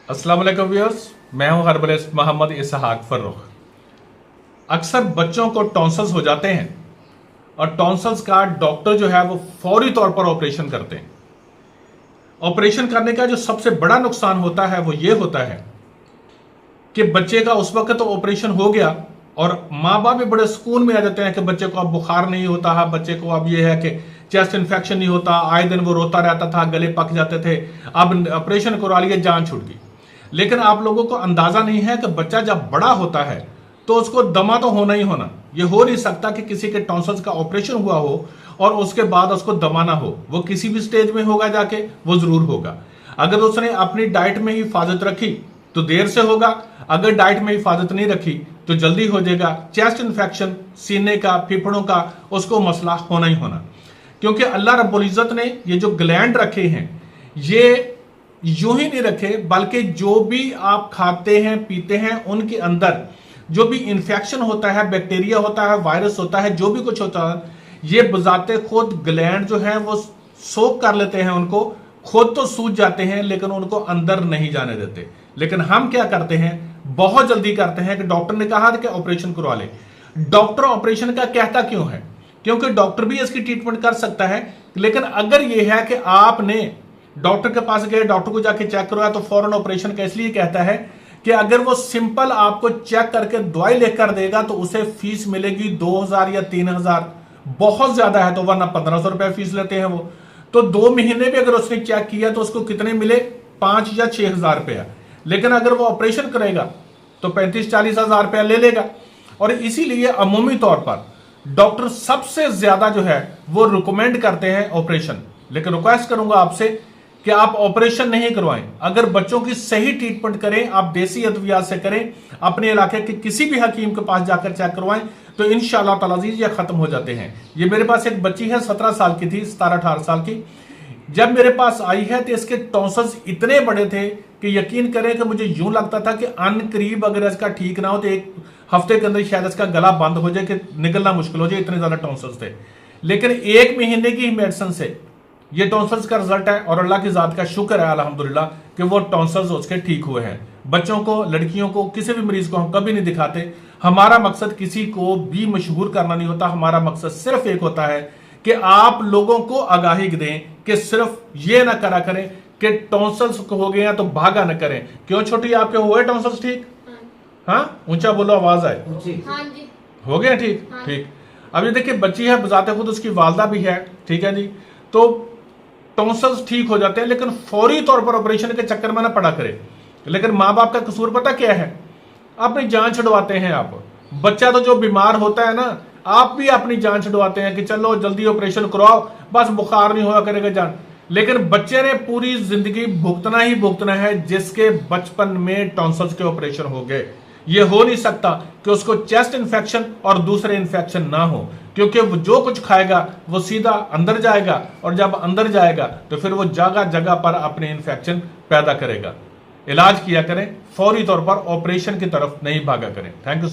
अस्सलाम वालेकुम व्यूअर्स, मैं हूं हर्बलिस्ट मोहम्मद इसहाक फर्रुख। अक्सर बच्चों को टॉन्सल्स हो जाते हैं और टॉन्सल्स का डॉक्टर जो है वो फौरी तौर पर ऑपरेशन करते हैं। ऑपरेशन करने का जो सबसे बड़ा नुकसान होता है वो ये होता है कि बच्चे का उस वक्त तो ऑपरेशन हो गया और माँ बाप भी बड़े सुकून में आ जाते हैं कि बच्चे को अब बुखार नहीं होता है, बच्चे को अब ये है कि चेस्ट इन्फेक्शन नहीं होता, आए दिन वो रोता रहता था, गले पक जाते थे, अब ऑपरेशन करवा लिए, जान छूट गई। लेकिन आप लोगों को अंदाजा नहीं है कि बच्चा जब बड़ा होता है तो उसको दमा तो होना ही होना। ये हो नहीं सकता कि किसी के टॉन्सल्स का ऑपरेशन हुआ हो और उसके बाद उसको दमा ना हो। वो किसी भी स्टेज में होगा, जाके वो जरूर होगा। अगर उसने अपनी डाइट में हिफाजत रखी तो देर से होगा, अगर डाइट में हिफाजत नहीं रखी तो जल्दी हो जाएगा। चेस्ट इन्फेक्शन, सीने का, फेफड़ों का, उसको मसला होना ही होना। क्योंकि अल्लाह रब्बुल इज्जत ने ये जो ग्लैंड रखे हैं ये यूं ही नहीं रखे, बल्कि जो भी आप खाते हैं पीते हैं उनके अंदर जो भी इंफेक्शन होता है, बैक्टीरिया होता है, वायरस होता है, जो भी कुछ होता है, ये बजाते खुद ग्लैंड जो है वो सोख कर लेते हैं उनको। खुद तो सूज जाते हैं लेकिन उनको अंदर नहीं जाने देते। लेकिन हम क्या करते हैं, बहुत जल्दी करते हैं कि डॉक्टर ने कहा था कि ऑपरेशन करवा ले। डॉक्टर ऑपरेशन का कहता क्यों है? क्योंकि डॉक्टर भी इसकी ट्रीटमेंट कर सकता है। लेकिन अगर यह है कि आपने डॉक्टर के पास गए, डॉक्टर को जाके चेक करवाया, तो फौरन ऑपरेशन का इसलिए कहता है कि अगर वो सिंपल आपको चेक करके दवाई लिख कर देगा तो उसे फीस मिलेगी 2000 या 3000, बहुत ज्यादा है तो, वरना 1500 रुपए फीस लेते हैं वो। तो 2 महीने भी अगर उसने चेक किया तो उसको कितने मिले? 5 या 6000 रुपया। लेकिन अगर वो ऑपरेशन करेगा तो 35-40 हजार रुपया ले लेगा। और इसीलिए अमूमी तौर पर डॉक्टर सबसे ज्यादा जो है वो रिकमेंड करते हैं ऑपरेशन। लेकिन रिक्वेस्ट करूंगा आपसे कि आप ऑपरेशन नहीं करवाएं। अगर बच्चों की सही ट्रीटमेंट करें, आप देसी अद्वियात से करें, अपने इलाके के किसी भी हकीम के पास जाकर चेक करवाएं, तो इंशाअल्लाह ताला ये खत्म हो जाते हैं। ये मेरे पास एक बच्ची है, 17 साल की थी, 17-18 साल की। जब मेरे पास आई है तो इसके टॉन्सल्स इतने बड़े थे कि यकीन करें कि मुझे यूं लगता था कि अन करीब अगर इसका ठीक ना हो तो 1 हफ्ते के अंदर शायद इसका गला बंद हो जाए, कि निकलना मुश्किल हो जाए, इतने ज्यादा टॉन्सल्स थे। लेकिन 1 महीने की मेडिसिन से ये टॉन्सल्स का रिजल्ट है और अल्लाह की जात का शुक्र है अल्हम्दुलिल्लाह कि वो टॉन्सल्स उसके ठीक हुए हैं। बच्चों को, लड़कियों को, किसी भी मरीज को हम कभी नहीं दिखाते। हमारा मकसद किसी को भी मशहूर करना नहीं होता। हमारा मकसद सिर्फ एक होता है कि आप लोगों को आगाही दें कि सिर्फ ये ना करा करें कि टॉन्सल्स हो गए हैं तो भागा ना करें। क्यों छोटी, आपके हुए टॉन्सल्स ठीक? हाँ, ऊंचा बोलो, आवाज आए। हाँ जी। हो गए ठीक? हाँ। ठीक। अब ये देखिए, बच्ची है, बजाते खुद उसकी वालदा भी है, ठीक है जी। तो टॉन्सल्स ठीक हो जाते हैं, लेकिन फौरी तौर पर ऑपरेशन के चक्कर में ना पड़ा करे। लेकिन माँ बाप का कसूर पता क्या है? अपनी जान छुड़वाते हैं आप। बच्चा तो जो बीमार होता है ना, आप भी अपनी जान छुड़वाते हैं कि चलो जल्दी ऑपरेशन करवाओ, बस बुखार नहीं हुआ करेगा जान। लेकिन बच्चे ने पूरी जिंदगी भुगतना ही भुगतना है जिसके बचपन में टॉन्सल्स के ऑपरेशन हो गए। ये हो नहीं सकता कि उसको चेस्ट इन्फेक्शन और दूसरे इन्फेक्शन ना हो, क्योंकि वो जो कुछ खाएगा वो सीधा अंदर जाएगा और जब अंदर जाएगा तो फिर वो जगह जगह पर अपने इन्फेक्शन पैदा करेगा। इलाज किया करें, फौरी तौर पर ऑपरेशन की तरफ नहीं भागा करें। Thank you.